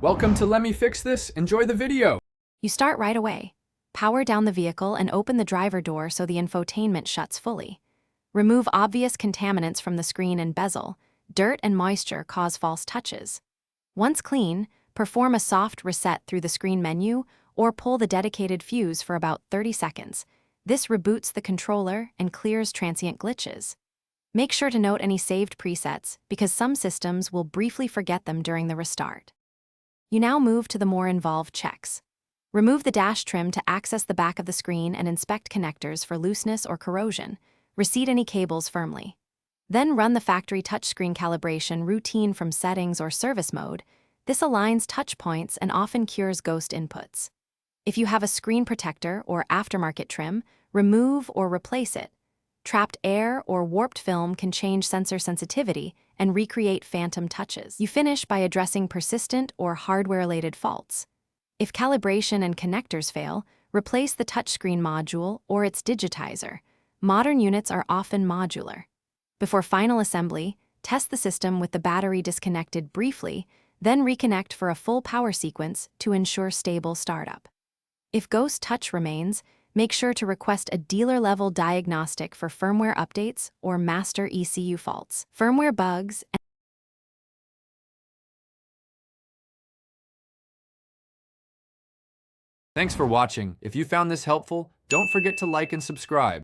Welcome to Let Me Fix This. Enjoy the video. You start right away. Power down the vehicle and open the driver door so the infotainment shuts fully. Remove obvious contaminants from the screen and bezel. Dirt and moisture cause false touches. Once clean, perform a soft reset through the screen menu or pull the dedicated fuse for about 30 seconds. This reboots the controller and clears transient glitches. Make sure to note any saved presets because some systems will briefly forget them during the restart. You now move to the more involved checks. Remove the dash trim to access the back of the screen and inspect connectors for looseness or corrosion. Reseat any cables firmly. Then run the factory touchscreen calibration routine from settings or service mode. This aligns touch points and often cures ghost inputs. If you have a screen protector or aftermarket trim, remove or replace it. Trapped air or warped film can change sensor sensitivity and recreate phantom touches. You finish by addressing persistent or hardware-related faults. If calibration and connectors fail, replace the touchscreen module or its digitizer. Modern units are often modular. Before final assembly, test the system with the battery disconnected briefly, then reconnect for a full power sequence to ensure stable startup. If ghost touch remains, make sure to request a dealer-level diagnostic for firmware updates or master ECU faults. Firmware bugs and Thanks for watching. If you found this helpful, don't forget to like and subscribe.